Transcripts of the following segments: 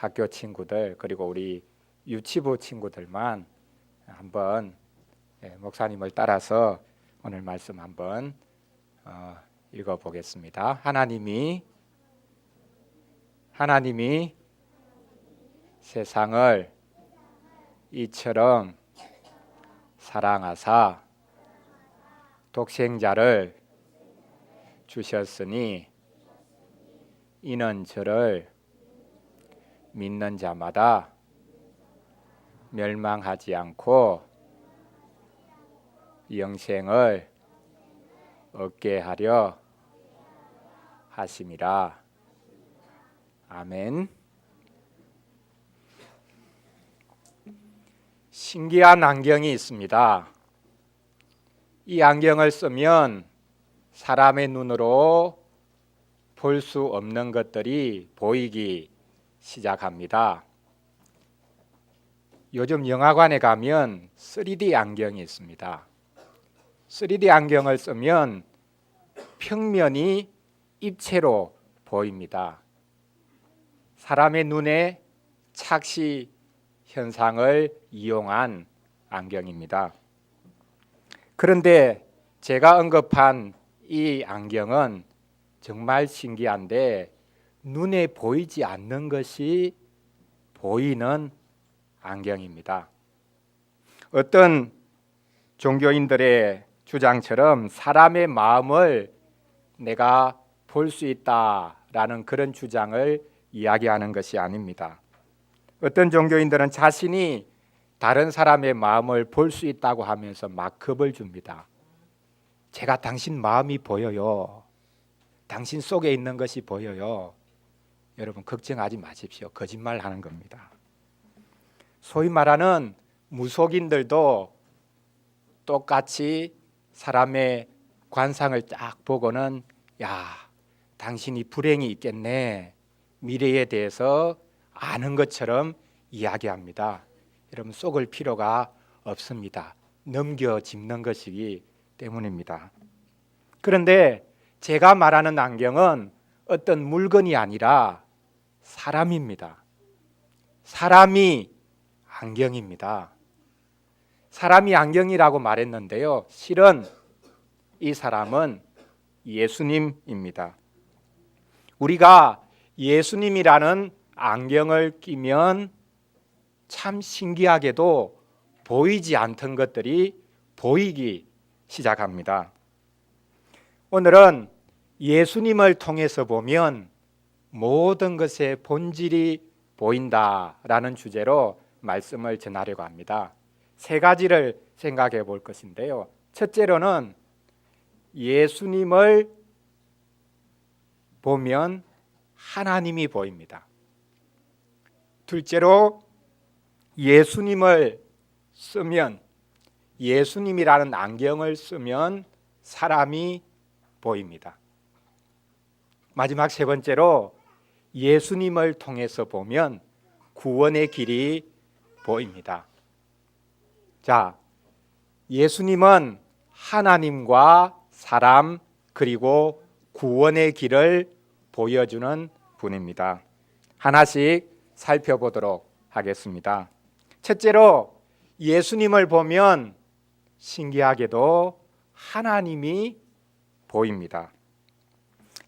학교 친구들 그리고 우리 유치부 친구들만 한번 목사님을 따라서 오늘 말씀 한번 읽어보겠습니다. 하나님이 세상을 이처럼 사랑하사 독생자를 주셨으니 이는 저를 믿는 자마다 멸망하지 않고 영생을 얻게 하려 하심이라. 아멘. 신기한 안경이 있습니다. 이 안경을 쓰면 사람의 눈으로 볼 수 없는 것들이 보이기 시작합니다. 요즘 영화관에 가면 3D 안경이 있습니다. 3D 안경을 쓰면 평면이 입체로 보입니다. 사람의 눈의 착시 현상을 이용한 안경입니다. 그런데 제가 언급한 이 안경은 정말 신기한데 눈에 보이지 않는 것이 보이는 안경입니다. 어떤 종교인들의 주장처럼 사람의 마음을 내가 볼 수 있다라는 그런 주장을 이야기하는 것이 아닙니다. 어떤 종교인들은 자신이 다른 사람의 마음을 볼 수 있다고 하면서 막 겁을 줍니다. 제가 당신 마음이 보여요. 당신 속에 있는 것이 보여요. 여러분 걱정하지 마십시오. 거짓말하는 겁니다. 소위 말하는 무속인들도 똑같이 사람의 관상을 딱 보고는 야, 당신이 불행이 있겠네. 미래에 대해서 아는 것처럼 이야기합니다. 여러분 속을 필요가 없습니다. 넘겨짚는 것이기 때문입니다. 그런데 제가 말하는 안경은 어떤 물건이 아니라 사람입니다. 사람이 안경입니다. 사람이 안경이라고 말했는데요. 실은 이 사람은 예수님입니다. 우리가 예수님이라는 안경을 끼면 참 신기하게도 보이지 않던 것들이 보이기 시작합니다. 오늘은 예수님을 통해서 보면 모든 것의 본질이 보인다라는 주제로 말씀을 전하려고 합니다. 세 가지를 생각해 볼 것인데요. 첫째로는 예수님을 보면 하나님이 보입니다. 둘째로 예수님을 쓰면 예수님이라는 안경을 쓰면 사람이 보입니다. 마지막 세 번째로 예수님을 통해서 보면 구원의 길이 보입니다. 자, 예수님은 하나님과 사람 그리고 구원의 길을 보여주는 분입니다. 하나씩 살펴보도록 하겠습니다. 첫째로 예수님을 보면 신기하게도 하나님이 보입니다.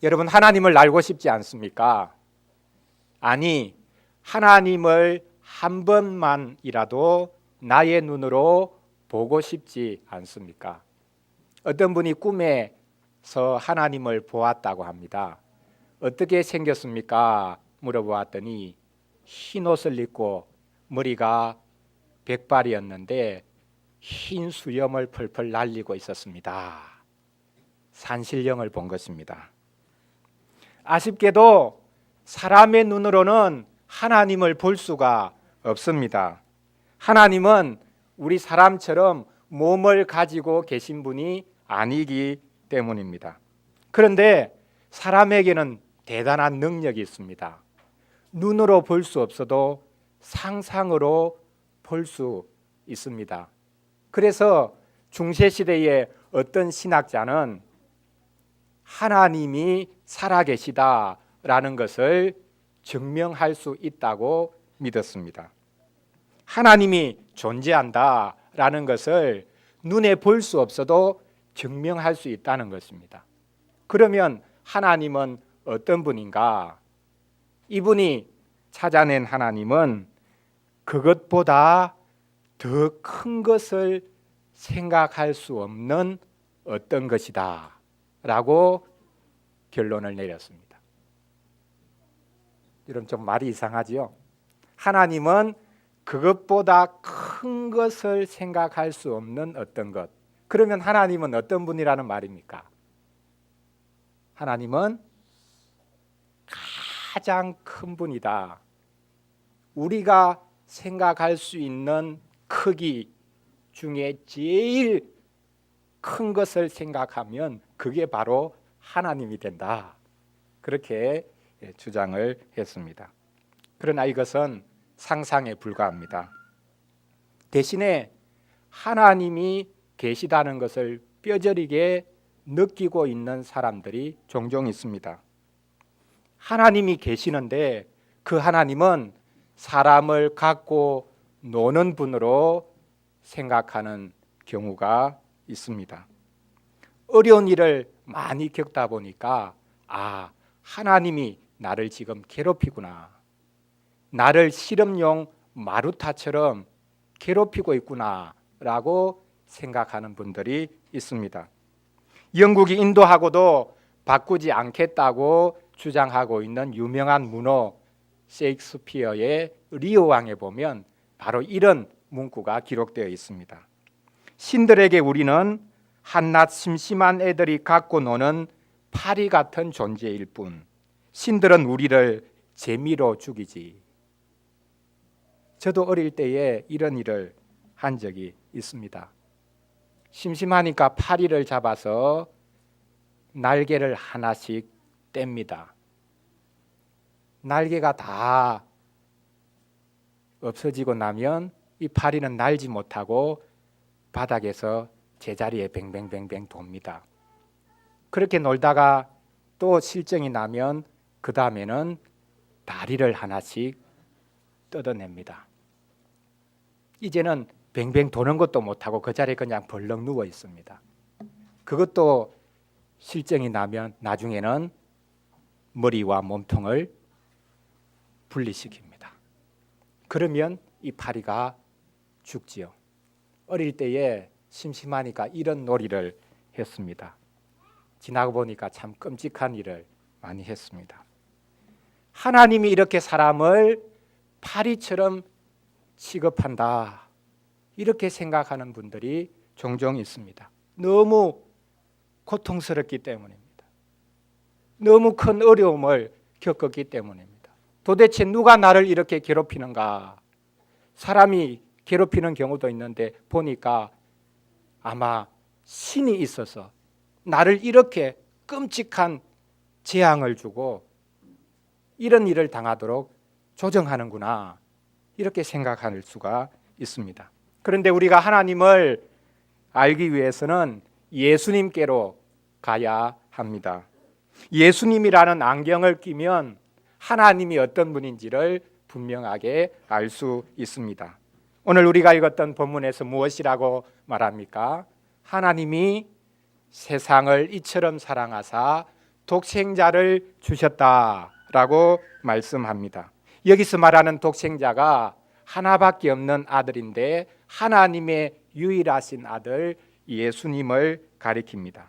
여러분 하나님을 알고 싶지 않습니까? 아니, 하나님을 한 번만이라도 나의 눈으로 보고 싶지 않습니까? 어떤 분이 꿈에서 하나님을 보았다고 합니다. 어떻게 생겼습니까? 물어보았더니 흰 옷을 입고 머리가 백발이었는데 흰 수염을 펄펄 날리고 있었습니다. 산신령을 본 것입니다. 아쉽게도 사람의 눈으로는 하나님을 볼 수가 없습니다. 하나님은 우리 사람처럼 몸을 가지고 계신 분이 아니기 때문입니다. 그런데 사람에게는 대단한 능력이 있습니다. 눈으로 볼 수 없어도 상상으로 볼 수 있습니다. 그래서 중세시대의 어떤 신학자는 하나님이 살아계시다라는 것을 증명할 수 있다고 믿었습니다. 하나님이 존재한다라는 것을 눈에 볼 수 없어도 증명할 수 있다는 것입니다. 그러면 하나님은 어떤 분인가? 이분이 찾아낸 하나님은 그것보다 더 큰 것을 생각할 수 없는 어떤 것이다 라고 결론을 내렸습니다. 여러분 좀 말이 이상하지요? 하나님은 그것보다 큰 것을 생각할 수 없는 어떤 것. 그러면 하나님은 어떤 분이라는 말입니까? 하나님은 가장 큰 분이다. 우리가 생각할 수 있는 크기 중에 제일 큰 것을 생각하면 그게 바로 하나님이 된다. 그렇게 주장을 했습니다. 그러나 이것은 상상에 불과합니다. 대신에 하나님이 계시다는 것을 뼈저리게 느끼고 있는 사람들이 종종 있습니다. 하나님이 계시는데 그 하나님은 사람을 갖고 노는 분으로 생각하는 경우가 있습니다. 어려운 일을 많이 겪다 보니까 하나님이 나를 지금 괴롭히구나. 나를 실험용 마루타처럼 괴롭히고 있구나 라고 생각하는 분들이 있습니다. 영국이 인도하고도 바꾸지 않겠다고 주장하고 있는 유명한 문호 셰익스피어의 리오 왕에 보면 바로 이런 문구가 기록되어 있습니다. 신들에게 우리는 한낱 심심한 애들이 갖고 노는 파리 같은 존재일 뿐 신들은 우리를 재미로 죽이지. 저도 어릴 때에 이런 일을 한 적이 있습니다. 심심하니까 파리를 잡아서 날개를 하나씩 뗍니다. 날개가 다 없어지고 나면 이 파리는 날지 못하고 바닥에서 제자리에 뱅뱅뱅뱅 돕니다. 그렇게 놀다가 또 실정이 나면 그 다음에는 다리를 하나씩 뜯어냅니다. 이제는 뱅뱅 도는 것도 못하고 그 자리에 그냥 벌렁 누워 있습니다. 그것도 실정이 나면 나중에는 머리와 몸통을 분리시킵니다. 그러면 이 파리가 죽지요. 어릴 때에 심심하니까 이런 놀이를 했습니다. 지나고 보니까 참 끔찍한 일을 많이 했습니다. 하나님이 이렇게 사람을 파리처럼 취급한다. 이렇게 생각하는 분들이 종종 있습니다. 너무 고통스럽기 때문입니다. 너무 큰 어려움을 겪었기 때문입니다. 도대체 누가 나를 이렇게 괴롭히는가? 사람이 괴롭히는 경우도 있는데 보니까 아마 신이 있어서 나를 이렇게 끔찍한 재앙을 주고 이런 일을 당하도록 조정하는구나. 이렇게 생각할 수가 있습니다. 그런데 우리가 하나님을 알기 위해서는 예수님께로 가야 합니다. 예수님이라는 안경을 끼면 하나님이 어떤 분인지를 분명하게 알 수 있습니다. 오늘 우리가 읽었던 본문에서 무엇이라고 말합니까? 하나님이 세상을 이처럼 사랑하사 독생자를 주셨다라고 말씀합니다. 여기서 말하는 독생자가 하나밖에 없는 아들인데 하나님의 유일하신 아들 예수님을 가리킵니다.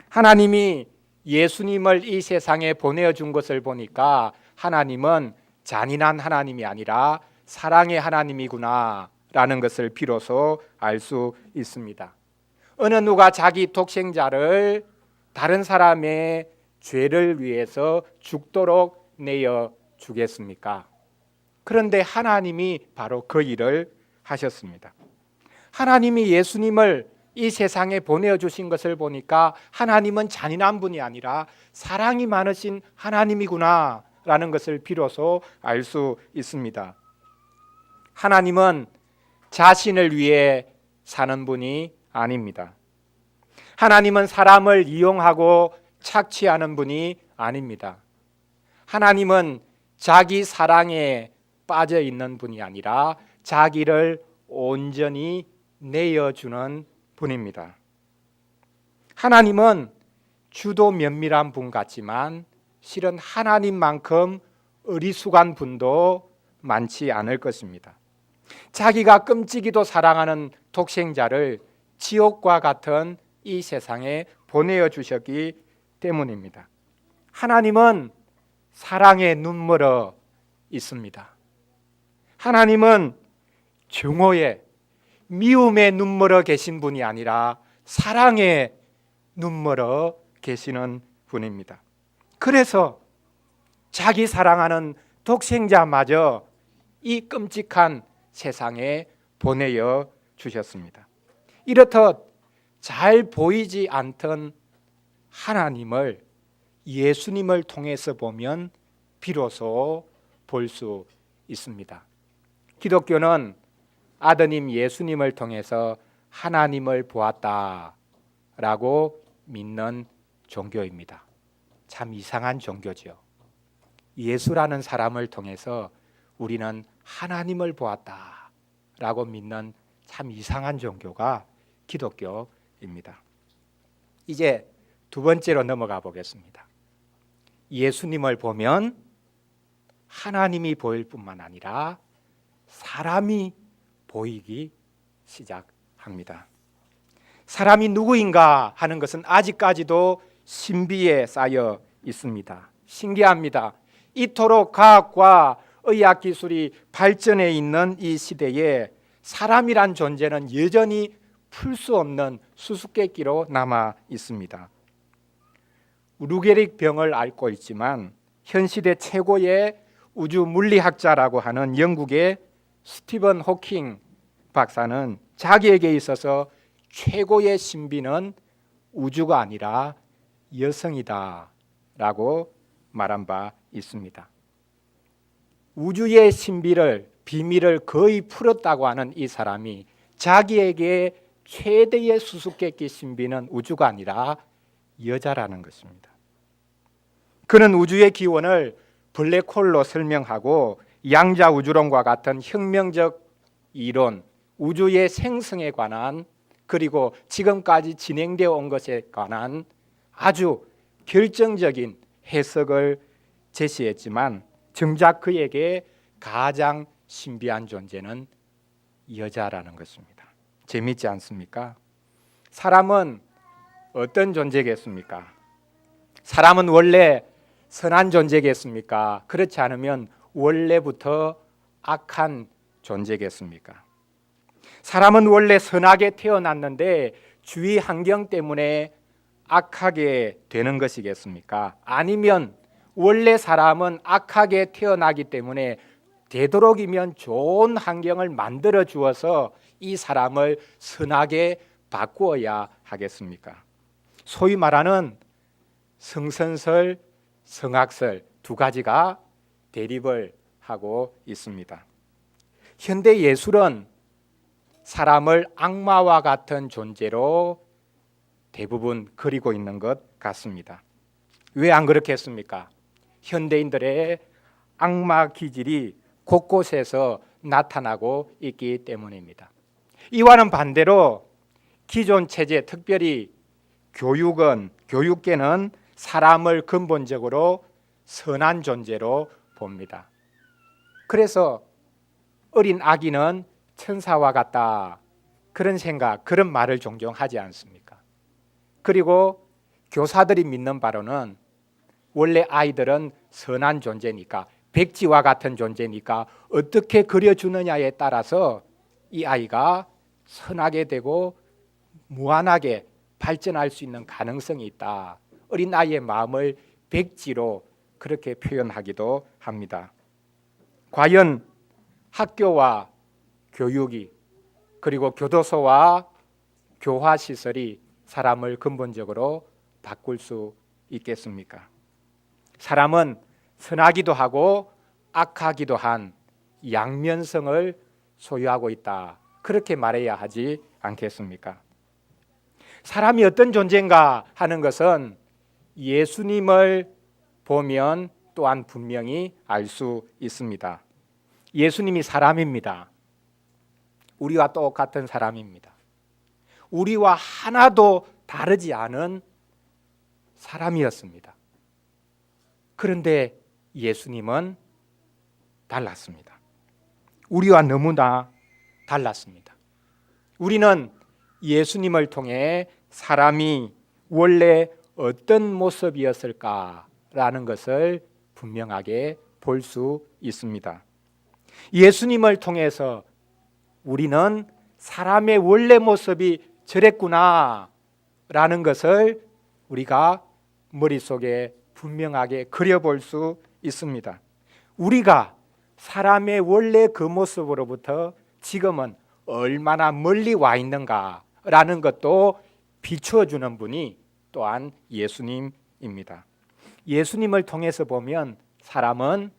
하나님이 예수님을 이 세상에 보내준 것을 보니까 하나님은 잔인한 하나님이 아니라 사랑의 하나님이구나 라는 것을 비로소 알 수 있습니다. 어느 누가 자기 독생자를 다른 사람의 죄를 위해서 죽도록 내어 주겠습니까? 그런데 하나님이 바로 그 일을 하셨습니다. 하나님이 예수님을 이 세상에 보내주신 것을 보니까 하나님은 잔인한 분이 아니라 사랑이 많으신 하나님이구나 라는 것을 비로소 알 수 있습니다. 하나님은 자신을 위해 사는 분이 아닙니다. 하나님은 사람을 이용하고 착취하는 분이 아닙니다. 하나님은 자기 사랑에 빠져 있는 분이 아니라 자기를 온전히 내어주는 분입니다. 하나님은 주도 면밀한 분 같지만 실은 하나님만큼 어리숙한 분도 많지 않을 것입니다. 자기가 끔찍이도 사랑하는 독생자를 지옥과 같은 이 세상에 보내어 주셨기 때문입니다. 하나님은 사랑에 눈멀어 있습니다. 하나님은 증오에 미움에 눈멀어 계신 분이 아니라 사랑에 눈멀어 계시는 분입니다. 그래서 자기 사랑하는 독생자마저 이 끔찍한 세상에 보내어 주셨습니다. 이렇듯 잘 보이지 않던 하나님을 예수님을 통해서 보면 비로소 볼 수 있습니다. 기독교는 아드님 예수님을 통해서 하나님을 보았다라고 믿는 종교입니다. 참 이상한 종교죠. 예수라는 사람을 통해서 우리는 하나님을 보았다라고 믿는 참 이상한 종교가 기독교입니다. 이제 두 번째로 넘어가 보겠습니다. 예수님을 보면 하나님이 보일 뿐만 아니라 사람이 보이기 시작합니다. 사람이 누구인가 하는 것은 아직까지도 신비에 쌓여 있습니다. 신기합니다. 이토록 과학과 의학 기술이 발전해 있는 이 시대에 사람이란 존재는 여전히 풀 수 없는 수수께끼로 남아 있습니다. 루게릭 병을 앓고 있지만 현 시대 최고의 우주 물리학자라고 하는 영국의 스티븐 호킹 박사는 자기에게 있어서 최고의 신비는 우주가 아니라 여성이다 라고 말한 바 있습니다. 우주의 신비를 비밀을 거의 풀었다고 하는 이 사람이 자기에게 최대의 수수께끼 신비는 우주가 아니라 여자라는 것입니다. 그는 우주의 기원을 블랙홀로 설명하고 양자 우주론과 같은 혁명적 이론, 우주의 생성에 관한 그리고 지금까지 진행되어 온 것에 관한 아주 결정적인 해석을 제시했지만 정작 그에게 가장 신비한 존재는 여자라는 것입니다. 재미있지 않습니까? 사람은 어떤 존재겠습니까? 사람은 원래 선한 존재겠습니까? 그렇지 않으면 원래부터 악한 존재겠습니까? 사람은 원래 선하게 태어났는데 주위 환경 때문에 악하게 되는 것이겠습니까? 아니면 원래 사람은 악하게 태어나기 때문에 되도록이면 좋은 환경을 만들어 주어서 이 사람을 선하게 바꾸어야 하겠습니까? 소위 말하는 성선설, 성악설 두 가지가 대립을 하고 있습니다. 현대 예술은 사람을 악마와 같은 존재로 대부분 그리고 있는 것 같습니다. 왜 안 그렇겠습니까? 현대인들의 악마 기질이 곳곳에서 나타나고 있기 때문입니다. 이와는 반대로 기존 체제, 특별히 교육계는 사람을 근본적으로 선한 존재로 봅니다. 그래서 어린 아기는 천사와 같다 그런 생각, 그런 말을 종종 하지 않습니까? 그리고 교사들이 믿는 바로는 원래 아이들은 선한 존재니까, 백지와 같은 존재니까 어떻게 그려주느냐에 따라서 이 아이가 선하게 되고 무한하게 발전할 수 있는 가능성이 있다. 어린 아이의 마음을 백지로 그렇게 표현하기도 합니다. 과연 학교와 교육이 그리고 교도소와 교화시설이 사람을 근본적으로 바꿀 수 있겠습니까? 사람은 선하기도 하고 악하기도 한 양면성을 소유하고 있다. 그렇게 말해야 하지 않겠습니까? 사람이 어떤 존재인가 하는 것은 예수님을 보면 또한 분명히 알 수 있습니다. 예수님이 사람입니다. 우리와 똑같은 사람입니다. 우리와 하나도 다르지 않은 사람이었습니다. 그런데 예수님은 달랐습니다. 우리와 너무나 달랐습니다. 우리는 예수님을 통해 사람이 원래 어떤 모습이었을까라는 것을 분명하게 볼 수 있습니다. 예수님을 통해서 우리는 사람의 원래 모습이 저랬구나 라는 것을 우리가 머릿속에 분명하게 그려볼 수 있습니다. 우리가 사람의 원래 그 모습으로부터 지금은 얼마나 멀리 와 있는가라는 것도 비추어주는 분이 또한 예수님입니다. 예수님을 통해서 보면 사람은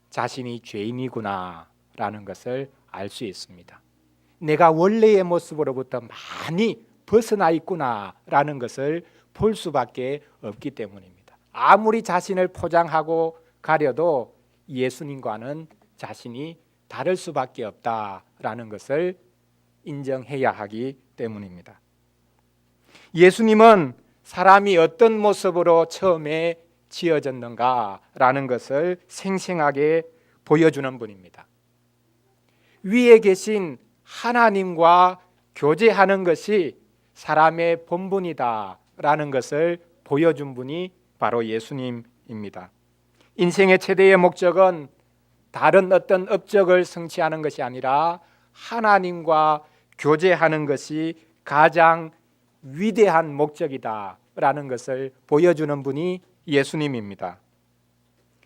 자신이 죄인이구나 라는 것을 알 수 있습니다. 내가 원래의 모습으로부터 많이 벗어나 있구나 라는 것을 볼 수밖에 없기 때문입니다. 아무리 자신을 포장하고 가려도 예수님과는 자신이 다를 수밖에 없다라는 것을 인정해야 하기 때문입니다. 예수님은 사람이 어떤 모습으로 처음에 지어졌는가라는 것을 생생하게 보여주는 분입니다. 위에 계신 하나님과 교제하는 것이 사람의 본분이다라는 것을 보여준 분이 바로 예수님입니다. 인생의 최대의 목적은 다른 어떤 업적을 성취하는 것이 아니라 하나님과 교제하는 것이 가장 위대한 목적이다라는 것을 보여주는 분이 예수님입니다.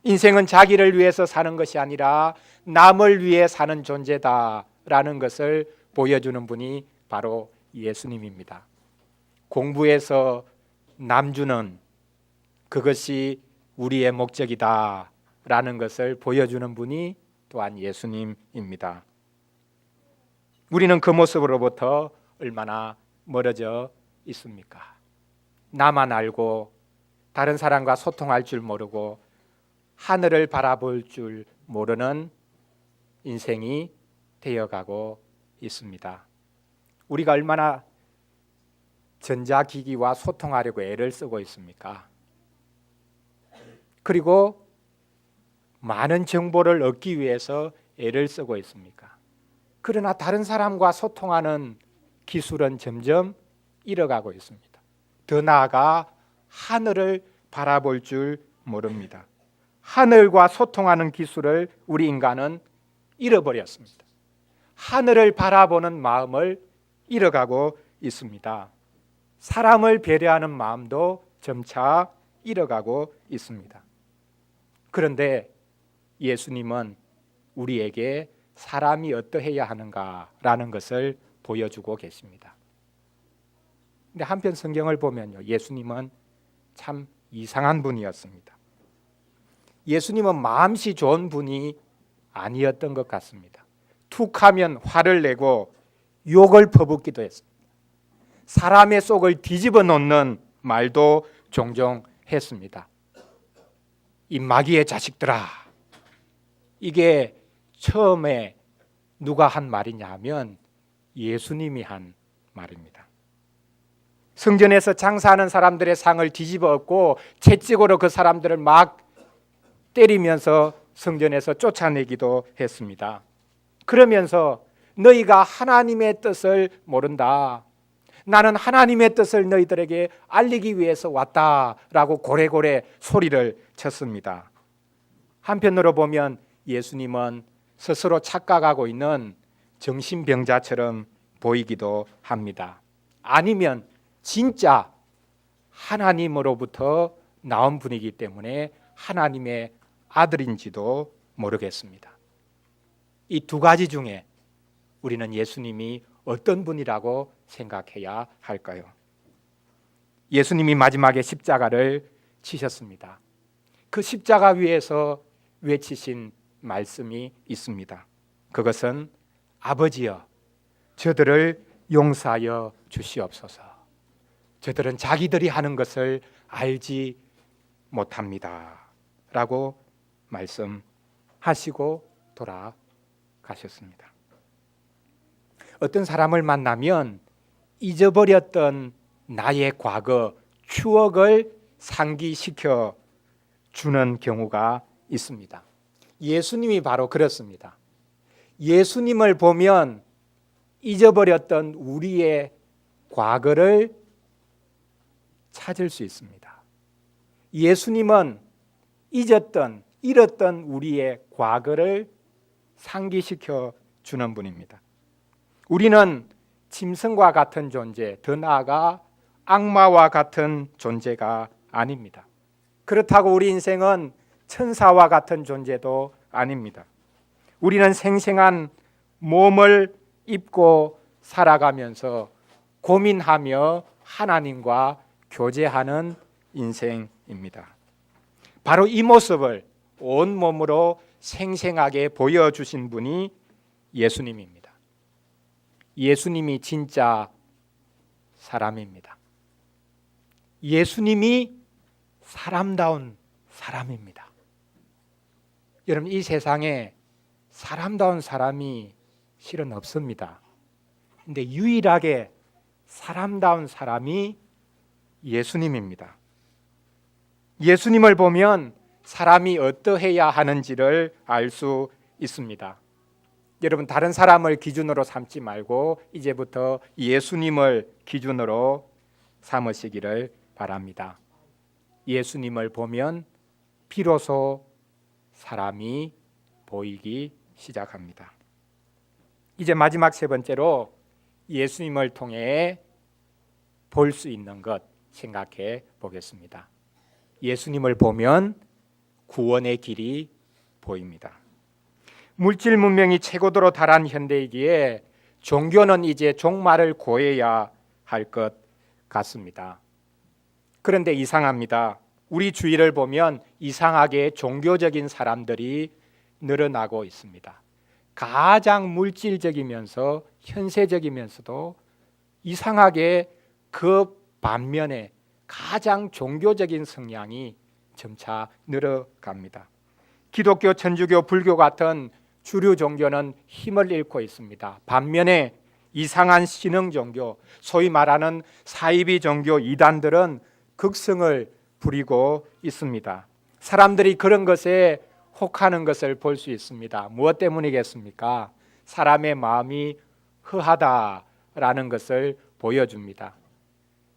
인생은 자기를 위해서 사는 것이 아니라 남을 위해 사는 존재다라는 것을 보여주는 분이 바로 예수님입니다. 공부해서 남 주는 그것이 우리의 목적이다라는 것을 보여주는 분이 또한 예수님입니다. 우리는 그 모습으로부터 얼마나 멀어져 있습니까? 나만 알고 다른 사람과 소통할 줄 모르고 하늘을 바라볼 줄 모르는 인생이 되어가고 있습니다. 우리가 얼마나 전자기기와 소통하려고 애를 쓰고 있습니까? 그리고 많은 정보를 얻기 위해서 애를 쓰고 있습니까? 그러나 다른 사람과 소통하는 기술은 점점 잃어가고 있습니다. 더 나아가 하늘을 바라볼 줄 모릅니다. 하늘과 소통하는 기술을 우리 인간은 잃어버렸습니다. 하늘을 바라보는 마음을 잃어가고 있습니다. 사람을 배려하는 마음도 점차 잃어가고 있습니다. 그런데 예수님은 우리에게 사람이 어떠해야 하는가라는 것을 보여주고 계십니다. 근데 한편 성경을 보면요, 예수님은 참 이상한 분이었습니다. 예수님은 마음씨 좋은 분이 아니었던 것 같습니다. 툭하면 화를 내고 욕을 퍼붓기도 했습니다. 사람의 속을 뒤집어 놓는 말도 종종 했습니다. 이 마귀의 자식들아. 이게 처음에 누가 한 말이냐 하면 예수님이 한 말입니다. 성전에서 장사하는 사람들의 상을 뒤집어 엎고 채찍으로 그 사람들을 막 때리면서 성전에서 쫓아내기도 했습니다. 그러면서 너희가 하나님의 뜻을 모른다. 나는 하나님의 뜻을 너희들에게 알리기 위해서 왔다라고 고래고래 소리를 쳤습니다. 한편으로 보면 예수님은 스스로 착각하고 있는 정신병자처럼 보이기도 합니다. 아니면 진짜 하나님으로부터 나온 분이기 때문에 하나님의 아들인지도 모르겠습니다. 이 두 가지 중에 우리는 예수님이 어떤 분이라고 생각해야 할까요? 예수님이 마지막에 십자가를 치셨습니다. 그 십자가 위에서 외치신 말씀이 있습니다. 그것은 아버지여, 저들을 용서하여 주시옵소서. 저들은 자기들이 하는 것을 알지 못합니다. 라고 말씀하시고 돌아가셨습니다. 어떤 사람을 만나면 잊어버렸던 나의 과거, 추억을 상기시켜 주는 경우가 있습니다. 예수님이 바로 그렇습니다. 예수님을 보면 잊어버렸던 우리의 과거를 찾을 수 있습니다. 예수님은 잊었던, 잃었던 우리의 과거를 상기시켜 주는 분입니다. 우리는 짐승과 같은 존재, 더 나아가 악마와 같은 존재가 아닙니다. 그렇다고 우리 인생은 천사와 같은 존재도 아닙니다. 우리는 생생한 몸을 입고 살아가면서 고민하며 하나님과 교제하는 인생입니다. 바로 이 모습을 온몸으로 생생하게 보여주신 분이 예수님입니다. 예수님이 진짜 사람입니다. 예수님이 사람다운 사람입니다. 여러분, 이 세상에 사람다운 사람이 실은 없습니다. 근데 유일하게 사람다운 사람이 예수님입니다. 예수님을 보면 사람이 어떠해야 하는지를 알 수 있습니다. 여러분, 다른 사람을 기준으로 삼지 말고 이제부터 예수님을 기준으로 삼으시기를 바랍니다. 예수님을 보면 비로소 사람이 보이기 시작합니다. 이제 마지막 세 번째로 예수님을 통해 볼 수 있는 것 생각해 보겠습니다. 예수님을 보면 구원의 길이 보입니다. 물질 문명이 최고도로 달한 현대이기에 종교는 이제 종말을 고해야 할 것 같습니다. 그런데 이상합니다. 우리 주위를 보면 이상하게 종교적인 사람들이 늘어나고 있습니다. 가장 물질적이면서 현세적이면서도 이상하게 그 반면에 가장 종교적인 성향이 점차 늘어갑니다. 기독교, 천주교, 불교 같은 주류 종교는 힘을 잃고 있습니다. 반면에 이상한 신흥 종교, 소위 말하는 사이비 종교 이단들은 극성을 부리고 있습니다. 사람들이 그런 것에 혹하는 것을 볼 수 있습니다. 무엇 때문이겠습니까? 사람의 마음이 허하다라는 것을 보여줍니다.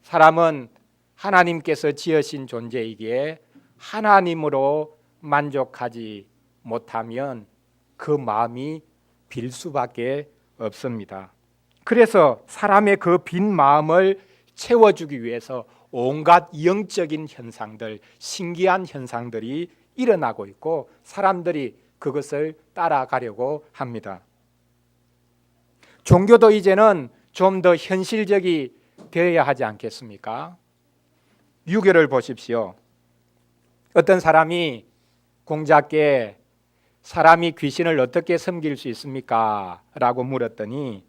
사람은 하나님께서 지으신 존재이기에 하나님으로 만족하지 못하면 그 마음이 빌 수밖에 없습니다. 그래서 사람의 그 빈 마음을 채워주기 위해서 온갖 영적인 현상들, 신기한 현상들이 일어나고 있고 사람들이 그것을 따라가려고 합니다. 종교도 이제는 좀 더 현실적이 되어야 하지 않겠습니까? 유교를 보십시오. 어떤 사람이 공자께 사람이 귀신을 어떻게 섬길 수 있습니까? 라고 물었더니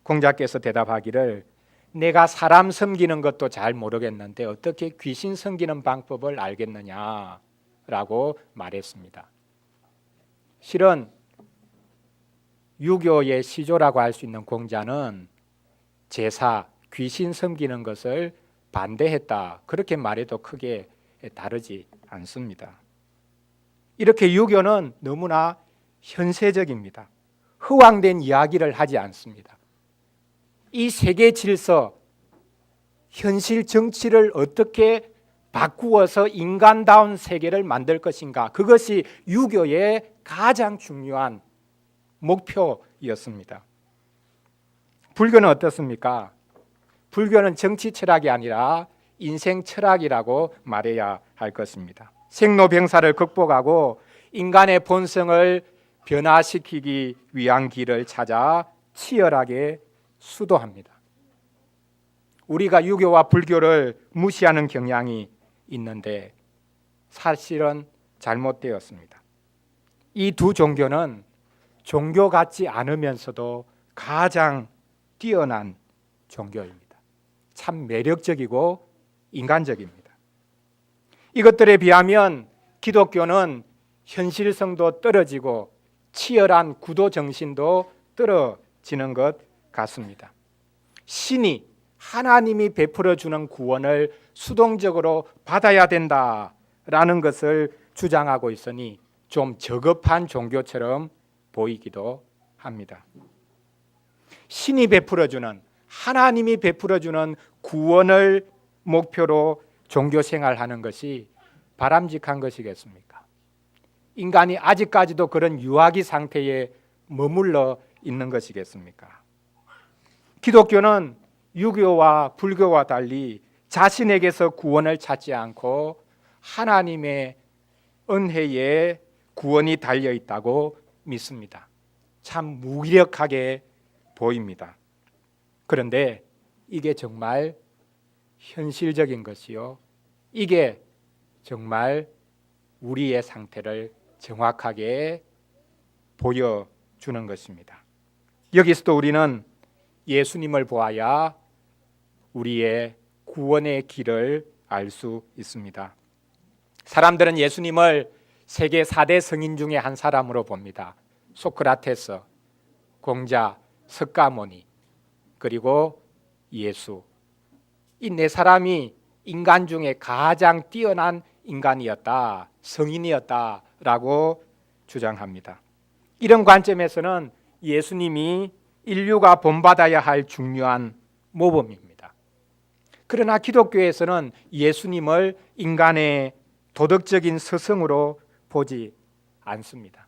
공자께서 대답하기를 내가 사람 섬기는 것도 잘 모르겠는데 어떻게 귀신 섬기는 방법을 알겠느냐? 라고 말했습니다. 실은 유교의 시조라고 할 수 있는 공자는 제사, 귀신 섬기는 것을 반대했다. 그렇게 말해도 크게 다르지 않습니다. 이렇게 유교는 너무나 현세적입니다. 허황된 이야기를 하지 않습니다. 이 세계 질서, 현실 정치를 어떻게 바꾸어서 인간다운 세계를 만들 것인가, 그것이 유교의 가장 중요한 목표였습니다. 불교는 어떻습니까? 불교는 정치 철학이 아니라 인생 철학이라고 말해야 할 것입니다. 생로병사를 극복하고 인간의 본성을 변화시키기 위한 길을 찾아 치열하게 수도합니다. 우리가 유교와 불교를 무시하는 경향이 있는데 사실은 잘못되었습니다. 이 두 종교는 종교 같지 않으면서도 가장 뛰어난 종교입니다. 참 매력적이고 인간적입니다. 이것들에 비하면 기독교는 현실성도 떨어지고 치열한 구도 정신도 떨어지는 것 같습니다. 신이 하나님이 베풀어 주는 구원을 수동적으로 받아야 된다라는 것을 주장하고 있으니 좀 저급한 종교처럼 보이기도 합니다. 신이 베풀어 주는, 하나님이 베풀어 주는 구원을 목표로 종교 생활하는 것이 바람직한 것이겠습니까? 인간이 아직까지도 그런 유아기 상태에 머물러 있는 것이겠습니까? 기독교는 유교와 불교와 달리 자신에게서 구원을 찾지 않고 하나님의 은혜에 구원이 달려 있다고 믿습니다. 참 무기력하게 보입니다. 그런데 이게 정말 현실적인 것이요, 이게 정말 우리의 상태를 정확하게 보여주는 것입니다. 여기서도 우리는 예수님을 보아야 우리의 구원의 길을 알 수 있습니다. 사람들은 예수님을 세계 4대 성인 중에 한 사람으로 봅니다. 소크라테스, 공자, 석가모니, 그리고 예수. 이 네 사람이 인간 중에 가장 뛰어난 인간이었다, 성인이었다라고 주장합니다. 이런 관점에서는 예수님이 인류가 본받아야 할 중요한 모범입니다. 그러나 기독교에서는 예수님을 인간의 도덕적인 스승으로 보지 않습니다.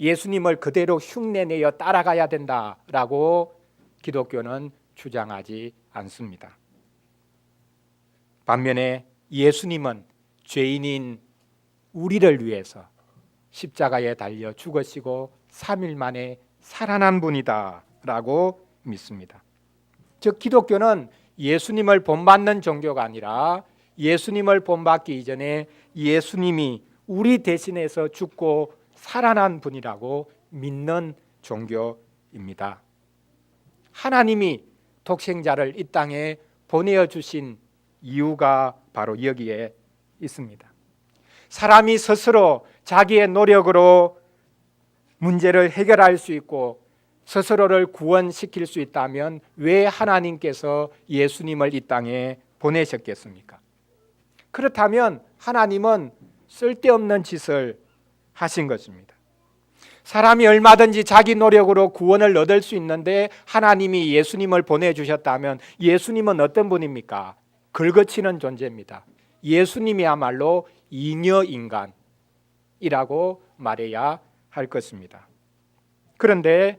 예수님을 그대로 흉내내어 따라가야 된다라고 기독교는 주장하지 않습니다. 반면에 예수님은 죄인인 우리를 위해서 십자가에 달려 죽으시고 3일 만에 살아난 분이다라고 믿습니다. 즉 기독교는 예수님을 본받는 종교가 아니라 예수님을 본받기 이전에 예수님이 우리 대신해서 죽고 살아난 분이라고 믿는 종교입니다. 하나님이 독생자를 이 땅에 보내어 주신 이유가 바로 여기에 있습니다. 사람이 스스로 자기의 노력으로 문제를 해결할 수 있고 스스로를 구원시킬 수 있다면 왜 하나님께서 예수님을 이 땅에 보내셨겠습니까? 그렇다면 하나님은 쓸데없는 짓을 하신 것입니다. 사람이 얼마든지 자기 노력으로 구원을 얻을 수 있는데 하나님이 예수님을 보내주셨다면 예수님은 어떤 분입니까? 긁어치는 존재입니다. 예수님이야말로 잉여인간이라고 말해야 할 것입니다. 그런데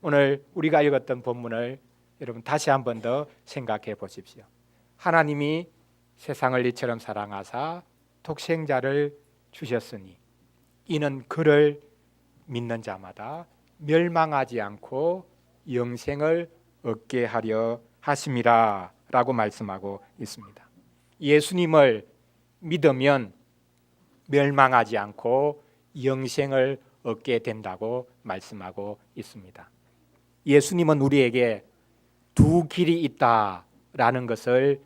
오늘 우리가 읽었던 본문을 여러분 다시 한 번 더 생각해 보십시오. 하나님이 세상을 이처럼 사랑하사 독생자를 주셨으니 이는 그를 믿는 자마다 멸망하지 않고 영생을 얻게 하려 하심이라 라고 말씀하고 있습니다. 예수님을 믿으면 멸망하지 않고 영생을 얻게 된다고 말씀하고 있습니다. 예수님은 우리에게 두 길이 있다라는 것을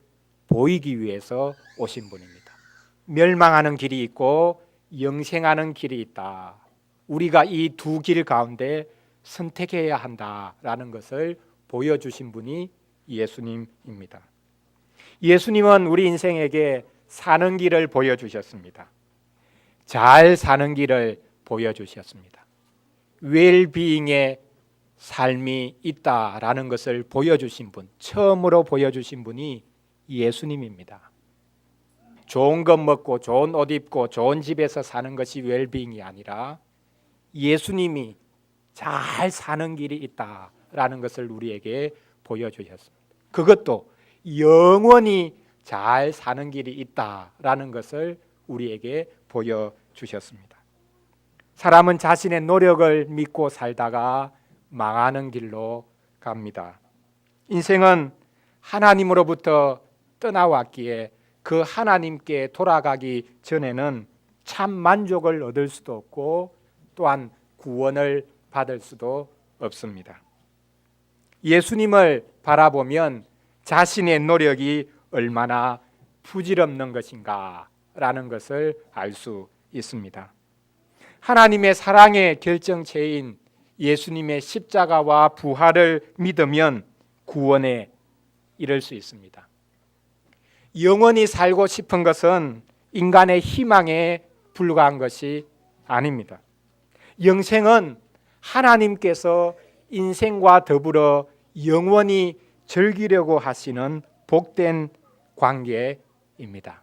보이기 위해서 오신 분입니다. 멸망하는 길이 있고 영생하는 길이 있다. 우리가 이 두 길 가운데 선택해야 한다라는 것을 보여주신 분이 예수님입니다. 예수님은 우리 인생에게 사는 길을 보여주셨습니다. 잘 사는 길을 보여주셨습니다. 웰비잉의 삶이 있다라는 것을 보여주신 분, 처음으로 보여주신 분이 예수님입니다. 좋은 것 먹고 좋은 옷 입고 좋은 집에서 사는 것이 웰비잉이 아니라 예수님이 잘 사는 길이 있다라는 것을 우리에게 보여주셨습니다. 그것도 영원히 잘 사는 길이 있다라는 것을 우리에게 보여주셨습니다. 사람은 자신의 노력을 믿고 살다가 망하는 길로 갑니다. 인생은 하나님으로부터 떠나왔기에 그 하나님께 돌아가기 전에는 참 만족을 얻을 수도 없고 또한 구원을 받을 수도 없습니다. 예수님을 바라보면 자신의 노력이 얼마나 부질없는 것인가 라는 것을 알 수 있습니다. 하나님의 사랑의 결정체인 예수님의 십자가와 부활을 믿으면 구원에 이를 수 있습니다. 영원히 살고 싶은 것은 인간의 희망에 불과한 것이 아닙니다. 영생은 하나님께서 인생과 더불어 영원히 즐기려고 하시는 복된 관계입니다.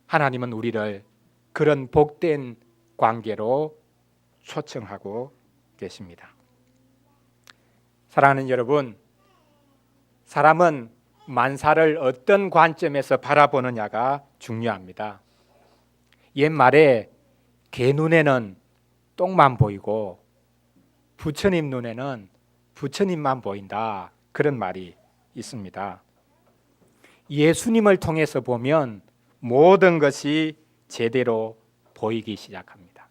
하나님은 우리를 그런 복된 관계로 초청하고 계십니다. 사랑하는 여러분, 사람은 만사를 어떤 관점에서 바라보느냐가 중요합니다. 옛말에 개 눈에는 똥만 보이고 부처님 눈에는 부처님만 보인다, 그런 말이 있습니다. 예수님을 통해서 보면 모든 것이 제대로 보이기 시작합니다.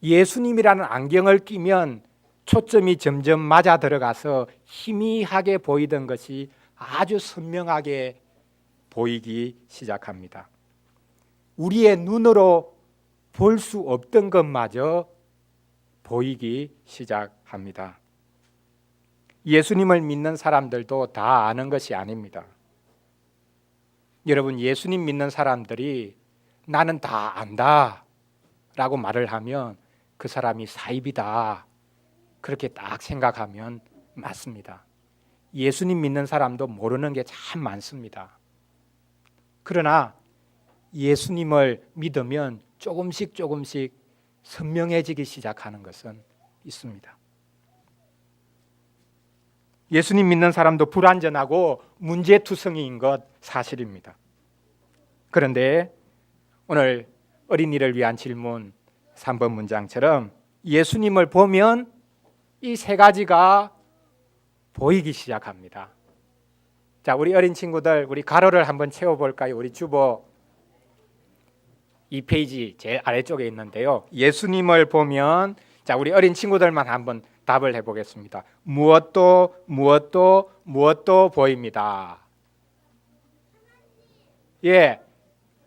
예수님이라는 안경을 끼면 초점이 점점 맞아 들어가서 희미하게 보이던 것이 아주 선명하게 보이기 시작합니다. 우리의 눈으로 볼 수 없던 것마저 보이기 시작합니다. 예수님을 믿는 사람들도 다 아는 것이 아닙니다. 여러분, 예수님 믿는 사람들이 나는 다 안다 라고 말을 하면 그 사람이 사입이다, 그렇게 딱 생각하면 맞습니다. 예수님 믿는 사람도 모르는 게 참 많습니다. 그러나 예수님을 믿으면 조금씩 선명해지기 시작하는 것은 있습니다. 예수님 믿는 사람도 불완전하고 문제투성이인 것 사실입니다. 그런데 오늘 어린이를 위한 질문 3번 문장처럼 예수님을 보면 이 세 가지가 보이기 시작합니다. 자, 우리 어린 친구들, 우리 가로를 한번 채워볼까요? 우리 주보 2페이지 제일 아래쪽에 있는데요. 예수님을 보면, 자, 우리 어린 친구들만 한번 답을 해보겠습니다. 무엇도 보입니다. 예,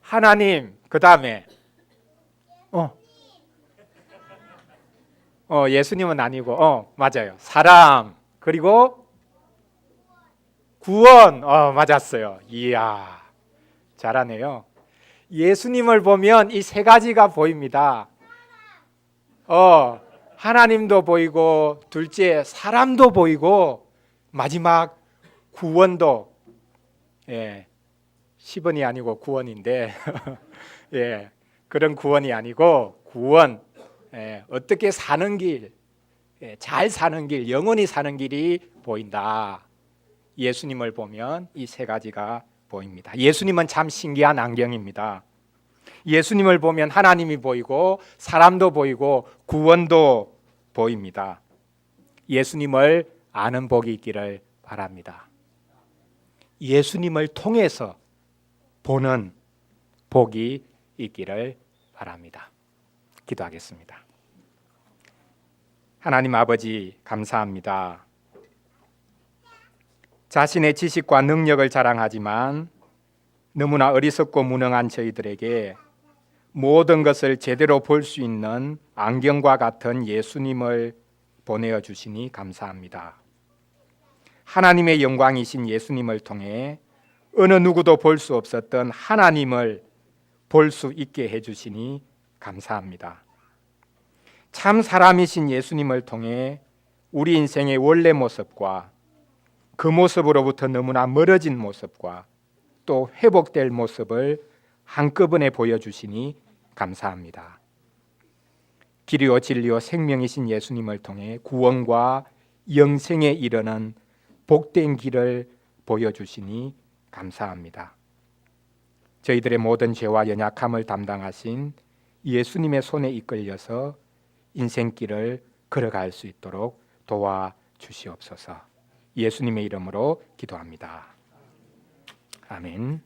하나님. 그 다음에 예수님은 아니고 맞아요. 사람, 그리고 구원. 맞았어요. 이야, 잘하네요. 예수님을 보면 이 세 가지가 보입니다. 하나님도 보이고, 둘째 사람도 보이고, 마지막 구원도. 10원이 아니고 구원인데 그런 구원이 아니고 구원, 어떻게 사는 길, 잘 사는 길, 영원히 사는 길이 보인다. 예수님을 보면 이 세 가지가 보입니다. 예수님은 참 신기한 안경입니다. 예수님을 보면 하나님이 보이고 사람도 보이고 구원도 보입니다. 예수님을 아는 복이 있기를 바랍니다. 예수님을 통해서 보는 복이 있기를 바랍니다. 기도하겠습니다. 하나님 아버지, 감사합니다. 자신의 지식과 능력을 자랑하지만 너무나 어리석고 무능한 저희들에게 모든 것을 제대로 볼 수 있는 안경과 같은 예수님을 보내어 주시니 감사합니다. 하나님의 영광이신 예수님을 통해 어느 누구도 볼 수 없었던 하나님을 볼 수 있게 해주시니 감사합니다. 참 사람이신 예수님을 통해 우리 인생의 원래 모습과 그 모습으로부터 너무나 멀어진 모습과 또 회복될 모습을 한꺼번에 보여주시니 감사합니다. 길이요 진리요 생명이신 예수님을 통해 구원과 영생에 이르는 복된 길을 보여주시니 감사합니다. 저희들의 모든 죄와 연약함을 담당하신 예수님의 손에 이끌려서 인생길을 걸어갈 수 있도록 도와주시옵소서. 예수님의 이름으로 기도합니다. 아멘.